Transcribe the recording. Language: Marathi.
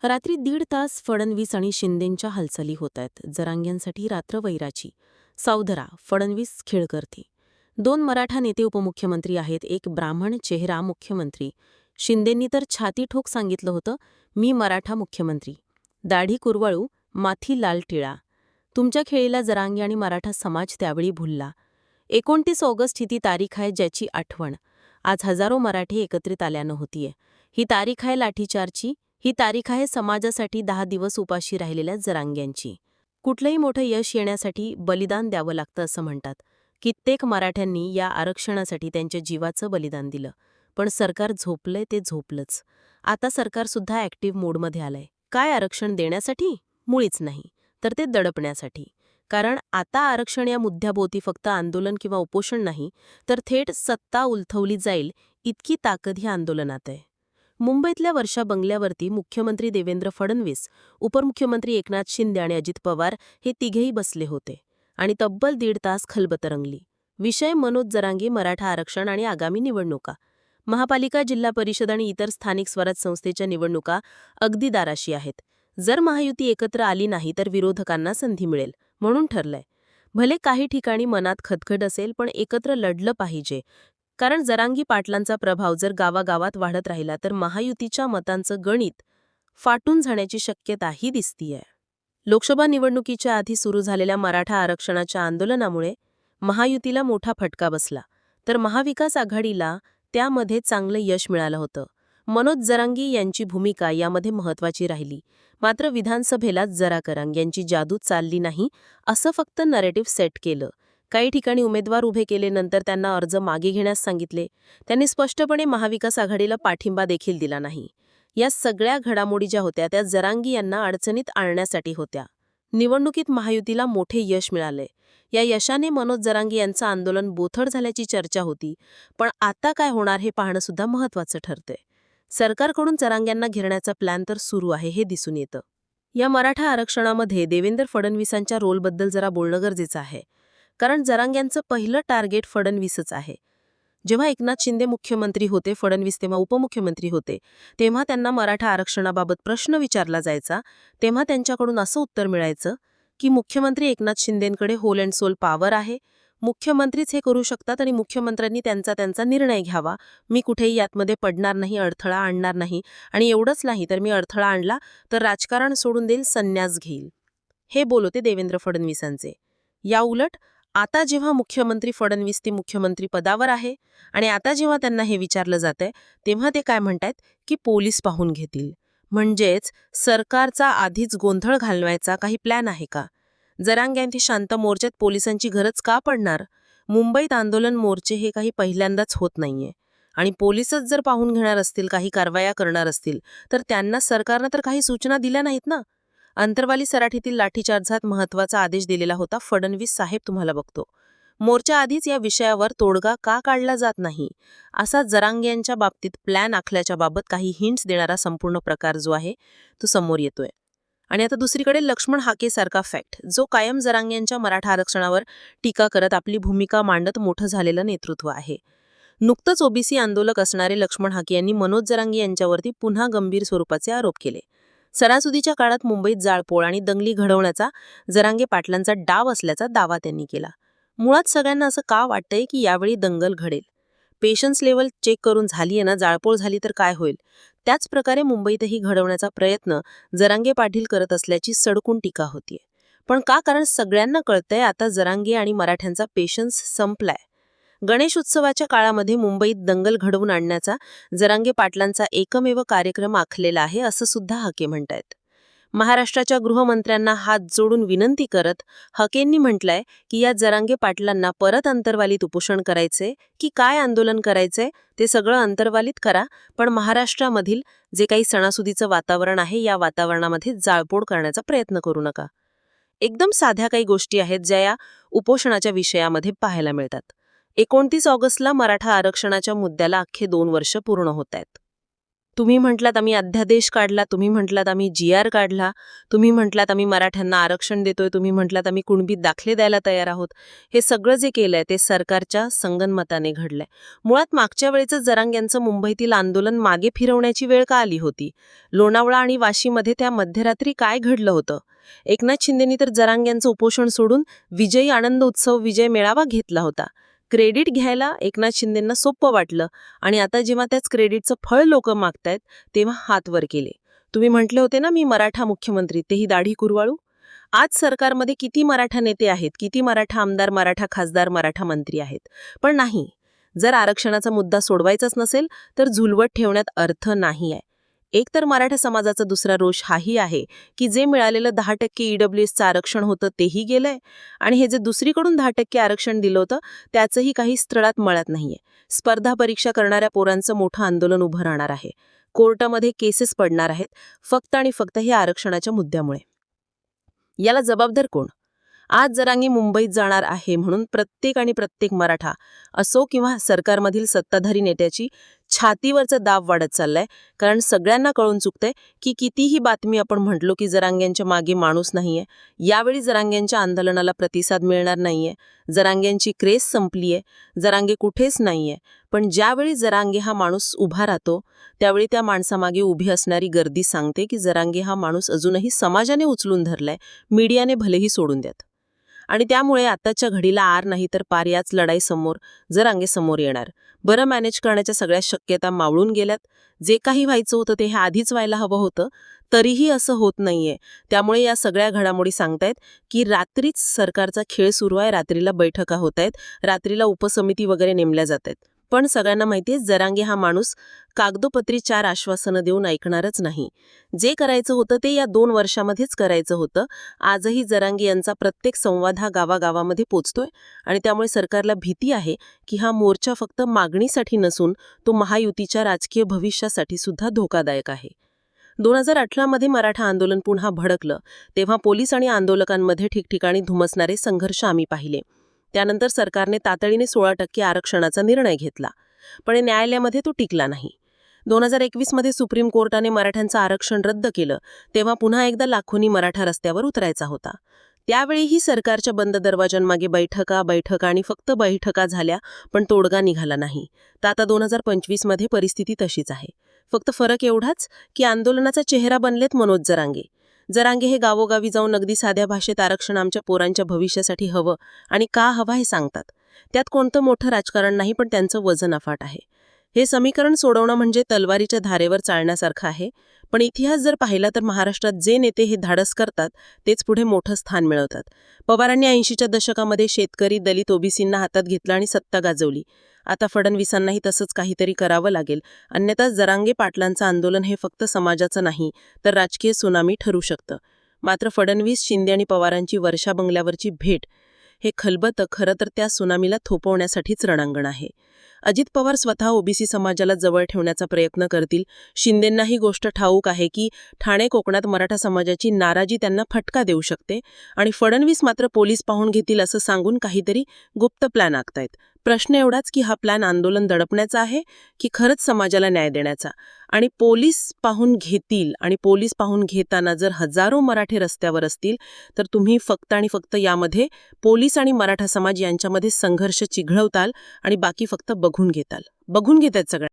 रात्री 1.5 तास फडणवीस आणि शिंदेंच्या हालचाली होत आहेत. जरांग्यांसाठी रात्र वैराची. सावधरा, फडणवीस खिळकरती. 2 मराठा नेते उपमुख्यमंत्री आहेत, एक ब्राह्मण चेहरा मुख्यमंत्री. शिंदेंनी तर छाती ठोक सांगितलं होतं, मी मराठा मुख्यमंत्री. दाढी कुरवाळू, माथी लाल टिळा. तुमच्या खेळीला जरांगे आणि मराठा समाज त्यावेळी भुलला. 29 ऑगस्ट ही ती तारीख आहे ज्याची आठवण आज हजारो मराठे एकत्रित आल्यानं होतीये. ही तारीख आहे लाठीचारची. ही तारीख आहे समाजासाठी 10 दिवस उपाशी राहिलेल्या जरांग्यांची. कुठलंही मोठं यश येण्यासाठी बलिदान द्यावं लागतं असं म्हणतात. कित्येक मराठ्यांनी या आरक्षणासाठी त्यांच्या जीवाचं बलिदान दिलं. पण सरकार झोपलंय ते झोपलंच. आता सरकारसुद्धा ॲक्टिव्ह मोडमध्ये आलंय. काय आरक्षण देण्यासाठी? मुळीच नाही. तर ते दडपण्यासाठी. कारण आता आरक्षण या मुद्द्याभोवती फक्त आंदोलन किंवा उपोषण नाही, तर थेट सत्ता उलथवली जाईल इतकी ताकद ही आंदोलनात आहे. मुंबईतल्या वर्षा बंगल्यावरती मुख्यमंत्री देवेंद्र फडणवीस, उपमुख्यमंत्री एकनाथ शिंदे आणि अजित पवार हे तिघेही बसले होते. आणि तब्बल 1.5 तास खलबत रंगली. विषय मनोज जरांगे, मराठा आरक्षण आणि आगामी निवडणुका. महापालिका, जिल्हा परिषद आणि इतर स्थानिक स्वराज संस्थेच्या निवडणुका अगदी दाराशी आहेत. जर महायुती एकत्र आली नाही तर विरोधकांना संधी मिळेल म्हणून ठरलंय. भले काही ठिकाणी मनात खदखद असेल, पण एकत्र लढलं पाहिजे. कारण जरांगी पाटलांचा प्रभाव जर गावागावात वाढत राहिला तर महायुतीच्या मतांचं गणित फाटून जाण्याची शक्यताही दिसतीये. लोकसभा निवडणुकीच्या आधी सुरू झालेल्या मराठा आरक्षणाच्या आंदोलनामुळे महायुतीला मोठा फटका बसला, तर महाविकास आघाडीला त्यामध्ये चांगलं यश मिळालं होतं. मनोज जरांगे यांची भूमिका यामध्ये महत्त्वाची राहिली. मात्र विधानसभेला जरांगे यांची जादू चालली नाही, असं फक्त नरेटिव्ह सेट केलं. काही ठिकाणी उमेदवार उभे केले, नंतर त्यांना अर्ज मागे घेण्यास सांगितले. त्यांनी स्पष्टपणे महाविकास आघाडीला पाठिंबा देखील दिला नाही. या सगळ्या घडामोडी ज्या होत्या त्या जरांगे यांना अडचणीत आणण्यासाठी होत्या. निवडणुकीत महायुतीला मोठे यश मिळाले. या यशाने मनोज जरांगे यांचं आंदोलन बोथट झाल्याची चर्चा होती. पण आता काय होणार हे पाहणं सुद्धा महत्त्वाचं ठरतंय. सरकारकडून जरांग्यांना घेरण्याचा प्लॅन तर सुरू आहे हे दिसून येतं. या मराठा आरक्षणामध्ये देवेंद्र फडणवीसांच्या रोलबद्दल जरा बोलणं गरजेचं आहे. कारण जरांग्यांचं पहिलं टार्गेट फडणवीसच आहे. जेव्हा एकनाथ शिंदे मुख्यमंत्री होते, फडणवीस तेव्हा उपमुख्यमंत्री होते, तेव्हा त्यांना मराठा आरक्षणाबाबत प्रश्न विचारला जायचा. तेव्हा त्यांच्याकडून असं उत्तर मिळायचं की मुख्यमंत्री एकनाथ शिंदेंकडे होल अँड सोल पॉवर आहे. मुख्यमंत्रीच हे करू शकतात आणि मुख्यमंत्र्यांनी त्यांचा निर्णय घ्यावा. मी कुठेही यातमध्ये पडणार नाही, अडथळा आणणार नाही. आणि एवढंच नाही तर मी अडथळा आणला तर राजकारण सोडून देईल, संन्यास घेईल. हे बोल होते देवेंद्र फडणवीसांचे. या उलट आता जेव्हा मुख्यमंत्री फडणवीस ती मुख्यमंत्री पदावर आहे आणि आता जेव्हा त्यांना हे विचारलं जातंय, तेव्हा ते काय म्हणतायत की पोलीस पाहून घेतील. म्हणजेच सरकारचा आधीच गोंधळ घालवायचा काही प्लॅन आहे का? जरांगे शांत मोर्चात पोलिसांची गरज का पडणार? मुंबईत आंदोलन मोर्चे हे काही पहिल्यांदाच होत नाहीये. आणि पोलीसच जर पाहून घेणार असतील, काही कारवाया करणार असतील, तर त्यांना सरकारनं तर काही सूचना दिल्या नाहीत ना. अंतरवाली सराठीतील लाठीचार्जात महत्त्वाचा आदेश दिलेला होता फडणवीस साहेब तुम्हाला बघतो. मोर्चा आधीच या विषयावर तोडगा का काढला जात नाही, असा जरांगे यांच्या बाबतीत प्लॅन आखल्याच्या बाबत काही हिंट्स देणारा संपूर्ण प्रकार जो आहे तो समोर येतोय. आणि आता दुसरीकडे लक्ष्मण हाकेसारखा फॅक्ट, जो कायम जरांगे यांच्या मराठा आरक्षणावर टीका करत आपली भूमिका मांडत मोठं झालेलं नेतृत्व आहे. नुकतंच ओबीसी आंदोलक असणारे लक्ष्मण हाके यांनी मनोज जरांगे यांच्यावरती पुन्हा गंभीर स्वरूपाचे आरोप केले. सणासुदीच्या काळात मुंबईत जाळपोळ आणि दंगली घडवण्याचा जरांगे पाटलांचा डाव असल्याचा दावा त्यांनी केला. मुळात सगळ्यांना असं का वाटतंय की यावेळी दंगल घडेल? पेशन्स लेवल चेक करून झालीये ना, जाळपोळ झाली तर काय होईल? त्याच प्रकारे मुंबईतही घडवण्याचा प्रयत्न जरांगे पाटील करत असल्याची सडकून टीका होतीये. पण का? कारण सगळ्यांना कळतंय आता जरांगे आणि मराठ्यांचा पेशन्स संपलाय. गणेश उत्सवाच्या काळामध्ये मुंबईत दंगल घडवून आणण्याचा जरांगे पाटलांचा एकमेव कार्यक्रम आखलेला आहे असं सुद्धा हाके म्हणतायत. महाराष्ट्राच्या गृहमंत्र्यांना हात जोडून विनंती करत हाकेंनी म्हटलंय की या जरांगे पाटलांना परत अंतर्वालीत उपोषण करायचे की काय आंदोलन करायचंय ते सगळं अंतर्वालीत करा, पण महाराष्ट्रामधील जे काही सणासुदीचं वातावरण आहे या वातावरणामध्ये जाळपोळ करण्याचा प्रयत्न करू नका. एकदम साध्या काही गोष्टी आहेत ज्या या उपोषणाच्या विषयामध्ये पाहायला मिळतात. 29 ऑगस्टला मराठा आरक्षणाच्या मुद्द्याला अख्खे 2 वर्ष पूर्ण होत आहेत. तुम्ही म्हटलात आम्ही अध्यादेश काढला, तुम्ही म्हटलात आम्ही GR काढला, तुम्ही म्हटलात आम्ही मराठ्यांना आरक्षण देतोय, तुम्ही म्हटलात आम्ही कुणबीत दाखले द्यायला तयार आहोत. हे सगळं जे केलंय ते सरकारच्या संगनमताने घडलंय. मुळात मागच्या वेळेचं जरांग्यांचं मुंबईतील आंदोलन मागे फिरवण्याची वेळ का आली होती? लोणावळा आणि वाशीमध्ये त्या मध्यरात्री काय घडलं होतं? एकनाथ शिंदेंनी तर जरांग्यांचं उपोषण सोडून विजयी आनंद उत्सव विजय मेळावा घेतला होता. क्रेडिट घ्यायला एकनाथ शिंदेंना सोपं वाटलं आणि आता जेव्हा त्याच क्रेडिटचं फळ लोक मागतायत तेव्हा हात वर केले. तुम्ही म्हटले होते ना मी मराठा मुख्यमंत्री, तेही दाढी कुरवाळू. आज सरकारमध्ये किती मराठा नेते आहेत, किती मराठा आमदार, मराठा खासदार, मराठा मंत्री आहेत. पण नाही, जर आरक्षणाचा मुद्दा सोडवायचाच नसेल तर झुलवत ठेवण्यात अर्थ नाही आहे. एक तर मराठा समाजाचा दुसरा रोष हाही आहे की जे मिळालेलं 10% EWSचं आरक्षण होतं तेही गेलंय आणि हे जे दुसरीकडून 10% आरक्षण दिलं होतं त्याचंही काही स्थळात मळत नाहीये. स्पर्धा परीक्षा करणाऱ्या पोरांचं मोठं आंदोलन उभं राहणार आहे. कोर्टामध्ये केसेस पडणार आहेत फक्त आणि फक्त हे आरक्षणाच्या मुद्द्यामुळे. याला जबाबदार कोण? आज जरांगे मुंबईत जाणार आहे म्हणून प्रत्येक मराठा असो किंवा सरकारमधील सत्ताधारी नेत्याची छातीवरचा दाब वाढत चाललाय. कारण सगळ्यांना कळून चुकतंय की कितीही बातमी आपण म्हटलो की जरांग्यांच्या मागे माणूस नाहीये, यावेळी जरांग्यांच्या आंदोलनाला प्रतिसाद मिळणार नाहीये. जरांग्यांची क्रेज संपलीये, जरांगे कुठेच नाहीये. पण ज्यावेळी जरांगे हा माणूस उभा राहतो त्यावेळी त्या माणसामागे उभी असणारी गर्दी सांगते की जरांगे हा माणूस अजूनही समाजाने उचलून धरलाय, मीडियाने भलेही सोडून द्यात. आणि त्यामुळे आताच्या घडीला आर नाही तर पार याच लढाईसमोर जरांगे समोर येणार. बरं, मॅनेज करण्याच्या सगळ्या शक्यता मावळून गेल्यात. जे काही व्हायचं होतं ते हे आधीच व्हायला हवं होतं, तरीही असं होत नाहीये. त्यामुळे या सगळ्या घडामोडी सांगतायत की रात्रीच सरकारचा खेळ सुरू आहे, रात्रीला बैठका होत आहेत, रात्रीला उपसमिती वगैरे नेमल्या जात आहेत. पण सगळ्यांना माहितीये जरांगे हा माणूस कागदोपत्री 4 आश्वासनं देऊन ऐकणारच नाही. जे करायचं होतं ते या 2 वर्षामध्येच करायचं होतं. आजही जरांगे यांचा प्रत्येक संवाद हा गावागावामध्ये पोचतोय आणि त्यामुळे सरकारला भीती आहे की हा मोर्चा फक्त मागणीसाठी नसून तो महायुतीच्या राजकीय भविष्यासाठी सुद्धा धोकादायक आहे. 2018 मध्ये मराठा आंदोलन पुन्हा भडकलं तेव्हा पोलीस आणि आंदोलकांमध्ये ठिकठिकाणी धुमसणारे संघर्ष आम्ही पाहिले. त्यानंतर सरकारने तातडीने 16% आरक्षणाचा निर्णय घेतला, पण न्यायालयामध्ये तो टिकला नाही. 2021 मध्ये सुप्रीम कोर्टाने मराठ्यांचं आरक्षण रद्द केलं तेव्हा पुन्हा एकदा लाखोंनी मराठा रस्त्यावर उतरायचा होता. त्यावेळीही सरकारच्या बंद दरवाजांमागे बैठका आणि फक्त बैठका झाल्या, पण तोडगा निघाला नाही. तर आता 2025 मध्ये परिस्थिती तशीच आहे. फक्त फरक एवढाच की आंदोलनाचा चेहरा बनलेत मनोज जरांगे. जरांगे हे गावोगावी जाऊन अगदी साध्या भाषेत आरक्षण आमच्या पोरांच्या भविष्यासाठी हवं आणि का हवं हे सांगतात. त्यात कोणतं मोठं राजकारण नाही, पण त्यांचं वजन अफाट आहे. हे समीकरण सोडवणं म्हणजे तलवारीच्या धारेवर चालण्यासारखं आहे. पण इतिहास जर पाहिला तर महाराष्ट्रात जे नेते हे धाडस करतात तेच पुढे मोठं स्थान मिळवतात. पवारांनी 80च्या दशकामध्ये शेतकरी, दलित, ओबीसींना हातात घेतलं आणि सत्ता गाजवली. आता फडणवीसांनाही तसंच काहीतरी करावं लागेल. अन्यथा जरांगे पाटलांचं आंदोलन हे फक्त समाजाचं नाही तर राजकीय सुनामी ठरू शकतं. मात्र फडणवीस, शिंदे आणि पवारांची वर्षा बंगल्यावरची भेट हे खलबतं खरं तर त्या सुनामीला थोपवण्यासाठीच रणांगण आहे. अजित पवार स्वतः ओबीसी समाजाला जवळ ठेवण्याचा प्रयत्न करतील. शिंदेंना ही गोष्ट ठाऊक आहे की ठाणे कोकणात मराठा समाजाची नाराजी त्यांना फटका देऊ शकते आणि फडणवीस मात्र पोलीस पाहून घेतील असं सांगून काहीतरी गुप्त प्लॅन आखतायत. प्रश्न एवढाच की हा प्लॅन आंदोलन दडपण्याचा आहे की खरंच समाजाला न्याय देण्याचा. आणि पोलीस पाहून घेतील आणि पोलीस पाहून घेताना जर हजारो मराठे रस्त्यावर असतील तर तुम्ही फक्त आणि फक्त यामध्ये पोलीस आणि मराठा समाज यांच्यामध्ये संघर्ष चिघळवताल आणि बाकी फक्त बघून घेताल. बघून घेतात सगळ्या.